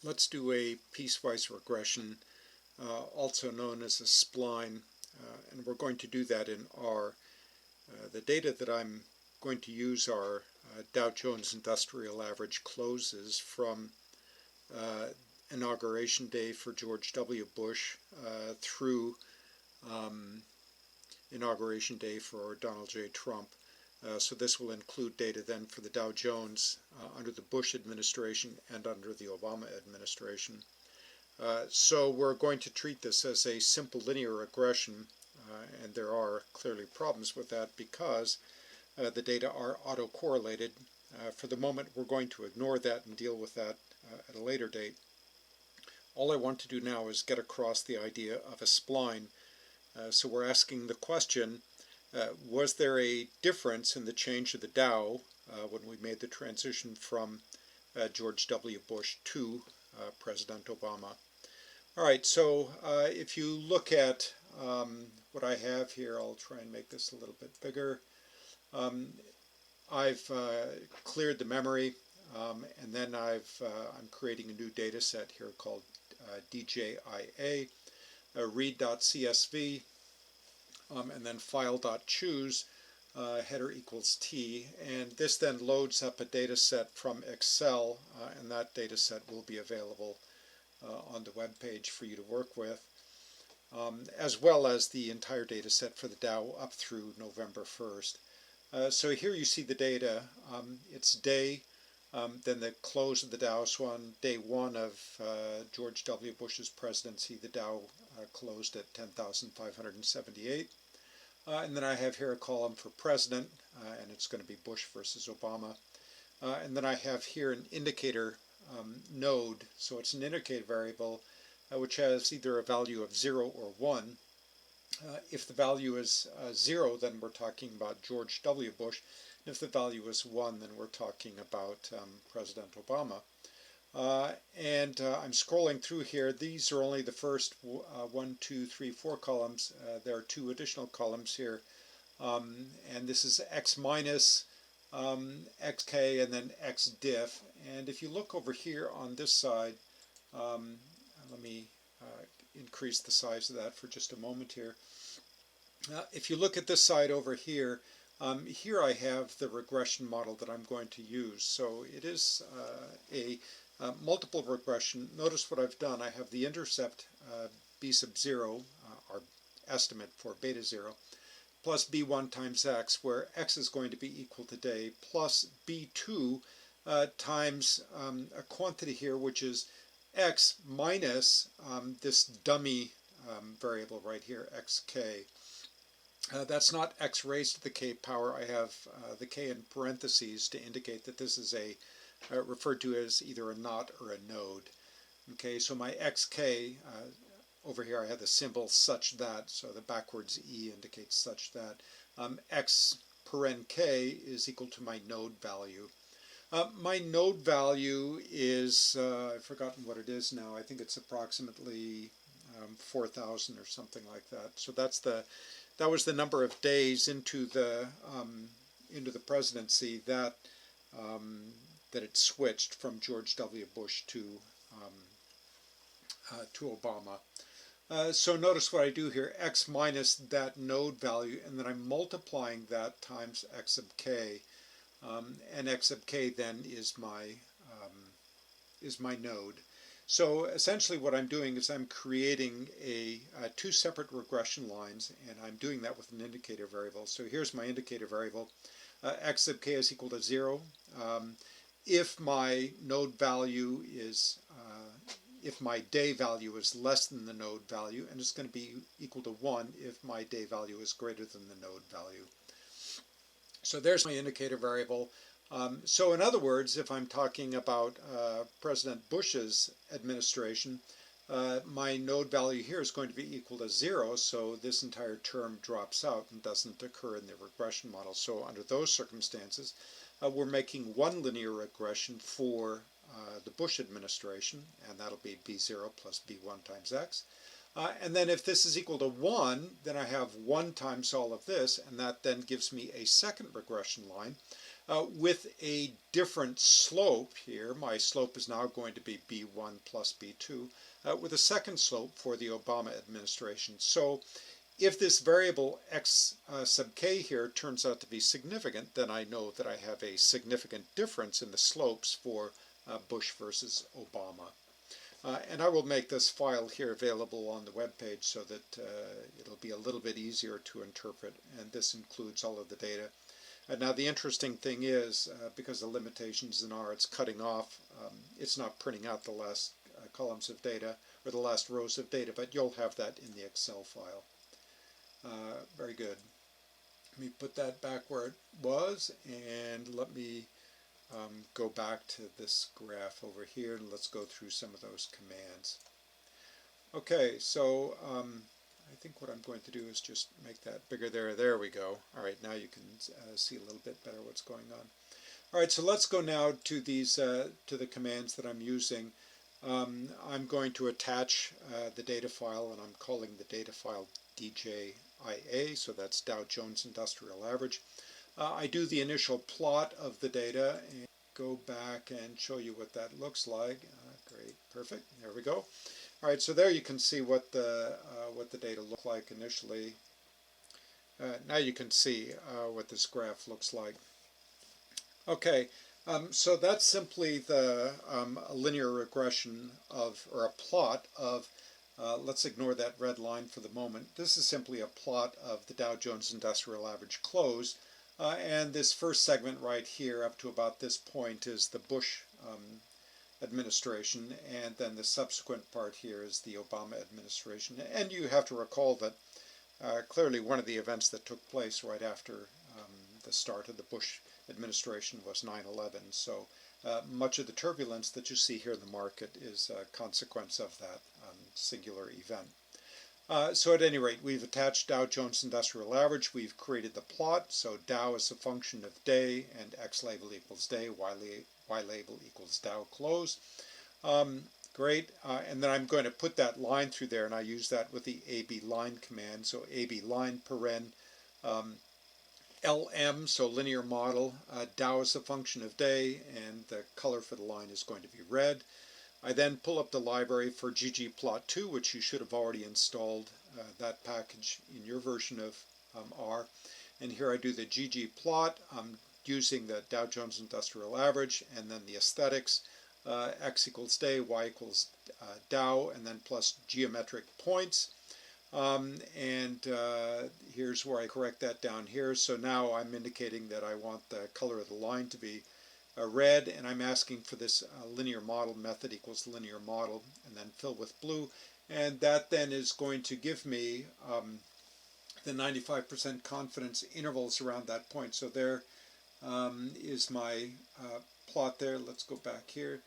Let's do a piecewise regression, also known as a spline, and we're going to do that in R. The data that I'm going to use are Dow Jones Industrial Average closes from inauguration day for George W. Bush through inauguration day for Donald J. Trump. So this will include data then for the Dow Jones under the Bush administration and under the Obama administration. So we're going to treat this as a simple linear regression, and there are clearly problems with that because the data are autocorrelated. For the moment, we're going to ignore that and deal with that at a later date. All I want to do now is get across the idea of a spline. So we're asking the question, was there a difference in the change of the Dow when we made the transition from George W. Bush to President Obama? All right, so if you look at what I have here, I'll try and make this a little bit bigger. I've cleared the memory, and then I'm creating a new data set here called DJIA, read.csv, and then file.choose, header equals T, and this then loads up a data set from Excel, and that data set will be available on the web page for you to work with, as well as the entire data set for the Dow up through November 1st. So here you see the data. It's day, then the close of the Dow. So on day one of George W. Bush's presidency, the Dow closed at 10,578. And then I have here a column for president, and it's going to be Bush versus Obama. And then I have here an indicator node. So it's an indicator variable which has either a value of 0 or 1. If the value is 0, then we're talking about George W. Bush. And if the value is 1, then we're talking about President Obama. I'm scrolling through here. These are only the first 1, 2, 3, 4 columns. There are 2 additional columns here. And this is x minus, xk, and then x diff. And if you look over here on this side, let me increase the size of that for just a moment here. If you look at this side over here, here I have the regression model that I'm going to use. So it is a multiple regression. Notice what I've done. I have the intercept b sub 0, our estimate for beta 0, plus b1 times x, where x is going to be equal to day, plus b2 times a quantity here, which is x minus this dummy variable right here, xk. That's not x raised to the k power. I have the k in parentheses to indicate that this is referred to as either a knot or a node. Okay, so my xk, over here I have the symbol such that, so the backwards e indicates such that. X paren k is equal to my node value. My node value is, I've forgotten what it is now. I think it's approximately 4,000 or something like that. So that was the number of days into the presidency that it switched from George W. Bush to Obama. So notice what I do here: x minus that node value, and then I'm multiplying that times x sub k. And x sub k then is my node. So essentially what I'm doing is I'm creating 2 separate regression lines, and I'm doing that with an indicator variable. So here's my indicator variable. X sub k is equal to 0. If my node value is, if my day value is less than the node value, and it's going to be equal to 1 if my day value is greater than the node value. So there's my indicator variable. So in other words, if I'm talking about President Bush's administration, my node value here is going to be equal to 0, so this entire term drops out and doesn't occur in the regression model. So under those circumstances, we're making one linear regression for the Bush administration, and that'll be b0 plus b1 times x. And then if this is equal to 1, then I have 1 times all of this, and that then gives me a second regression line. with a different slope here. My slope is now going to be B1 plus B2, with a second slope for the Obama administration. So if this variable x sub k here turns out to be significant, then I know that I have a significant difference in the slopes for Bush versus Obama. And I will make this file here available on the web page so that it'll be a little bit easier to interpret, and this includes all of the data. Now the interesting thing is, because of limitations in R, it's cutting off, it's not printing out the last columns of data, or the last rows of data, but you'll have that in the Excel file. Very good. Let me put that back where it was, and let me go back to this graph over here, and let's go through some of those commands. Okay, so I think what I'm going to do is just make that bigger there. There we go. All right, now you can see a little bit better what's going on. All right, so let's go now to these to the commands that I'm using. I'm going to attach the data file, and I'm calling the data file DJIA, so that's Dow Jones Industrial Average. I do the initial plot of the data and go back and show you what that looks like. Great, perfect. There we go. All right, so there you can see what the data look like initially. Now you can see what this graph looks like. Okay, so that's simply the linear regression of, or a plot of, let's ignore that red line for the moment. This is simply a plot of the Dow Jones Industrial Average close. And this first segment right here up to about this point is the Bush administration, and then the subsequent part here is the Obama administration. And you have to recall that clearly one of the events that took place right after the start of the Bush administration was 9/11. So much of the turbulence that you see here in the market is a consequence of that singular event. So at any rate, we've attached Dow Jones Industrial Average. We've created the plot. So Dow is a function of day, and X label equals day, Y label equals Dow close. Great. And then I'm going to put that line through there, and I use that with the AB line command. So AB line paren LM, so linear model. Dow is a function of day, and the color for the line is going to be red. I then pull up the library for ggplot2, which you should have already installed that package in your version of R. And here I do the ggplot using the Dow Jones Industrial Average, and then the aesthetics, X equals day, Y equals Dow, and then plus geometric points. Here's where I correct that down here. So now I'm indicating that I want the color of the line to be red, and I'm asking for this linear model method equals linear model, and then fill with blue, and that then is going to give me the 95% confidence intervals around that point. So there is my plot there. Let's go back here.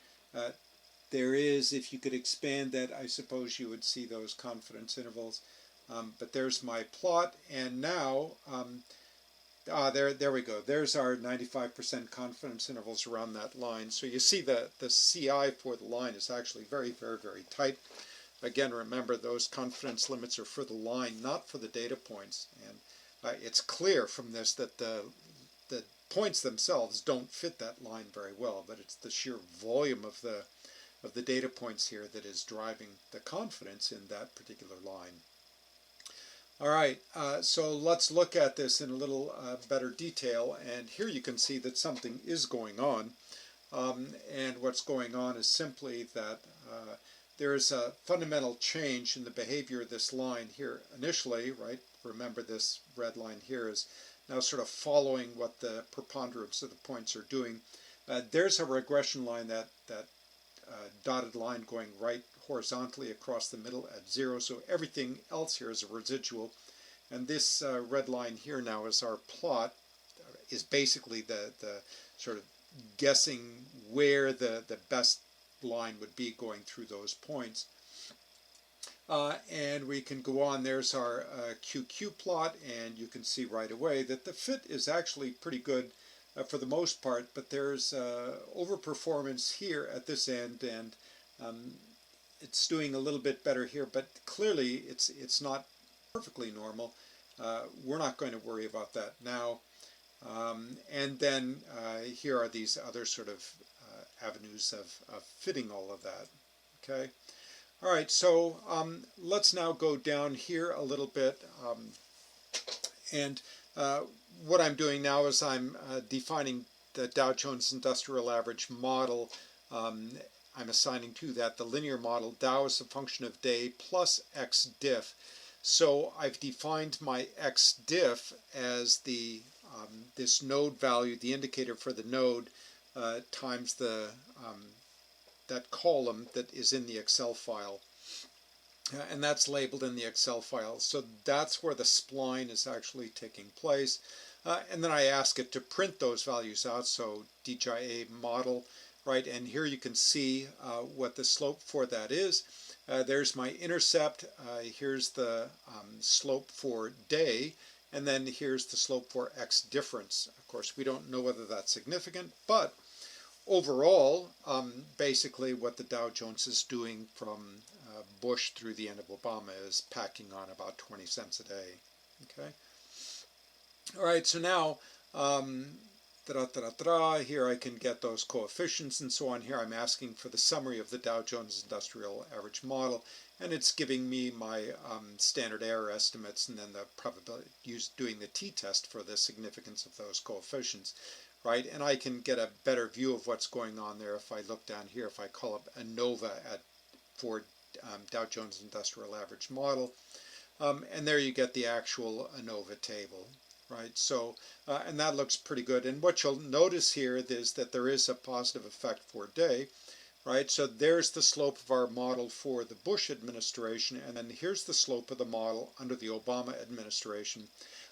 There is, if you could expand that, I suppose you would see those confidence intervals. But there's my plot, and now there we go. There's our 95% confidence intervals around that line. So you see that the CI for the line is actually very, very, very tight. Again, remember those confidence limits are for the line, not for the data points. And it's clear from this that the points themselves don't fit that line very well, but it's the sheer volume of the data points here that is driving the confidence in that particular line. All right, so let's look at this in a little better detail, and here you can see that something is going on, and what's going on is simply that there is a fundamental change in the behavior of this line here initially, right? Remember this red line here is now sort of following what the preponderance of the points are doing. There's a regression line, that dotted line going right horizontally across the middle at 0, so everything else here is a residual, and this red line here now is our plot, is basically the sort of guessing where the best line would be going through those points. And we can go on. There's our QQ plot, and you can see right away that the fit is actually pretty good for the most part, but there's overperformance here at this end, and it's doing a little bit better here, but clearly it's not perfectly normal. We're not going to worry about that now. And then here are these other sort of avenues of fitting all of that. Okay. All right, so let's now go down here a little bit. And what I'm doing now is I'm defining the Dow Jones Industrial Average model. I'm assigning to that the linear model. Dow is a function of day plus x diff. So I've defined my x diff as the this node value, the indicator for the node, times the that column that is in the Excel file. And that's labeled in the Excel file. So that's where the spline is actually taking place. And then I ask it to print those values out. So DJA model, right? And here you can see what the slope for that is. There's my intercept. Here's the slope for day. And then here's the slope for x difference. Of course, we don't know whether that's significant, but overall, basically what the Dow Jones is doing from Bush through the end of Obama is packing on about 20 cents a day. Okay. All right. So now, here I can get those coefficients and so on. Here I'm asking for the summary of the Dow Jones Industrial Average Model, and it's giving me my standard error estimates and then the probability doing the t-test for the significance of those coefficients. Right, and I can get a better view of what's going on there if I look down here, if I call up ANOVA for Dow Jones Industrial Average Model, and there you get the actual ANOVA table, right? So, and that looks pretty good. And what you'll notice here is that there is a positive effect for day, right? So there's the slope of our model for the Bush administration, and then here's the slope of the model under the Obama administration.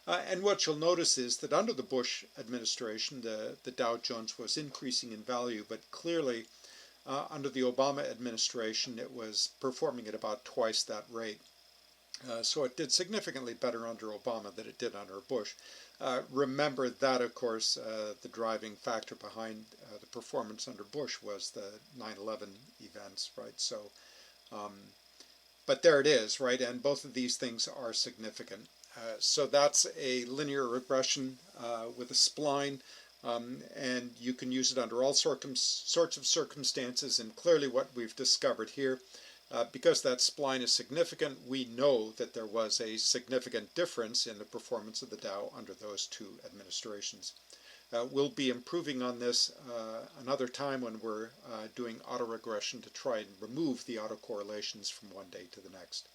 And what you'll notice is that under the Bush administration, the Dow Jones was increasing in value, but clearly under the Obama administration, it was performing at about twice that rate. So it did significantly better under Obama than it did under Bush. Remember that, of course, the driving factor behind the performance under Bush was the 9/11 events, right? So, but there it is, right? And both of these things are significant. So that's a linear regression with a spline, and you can use it under all sorts of circumstances. And clearly what we've discovered here, because that spline is significant, we know that there was a significant difference in the performance of the Dow under those two administrations. We'll be improving on this another time when we're doing autoregression to try and remove the autocorrelations from one day to the next.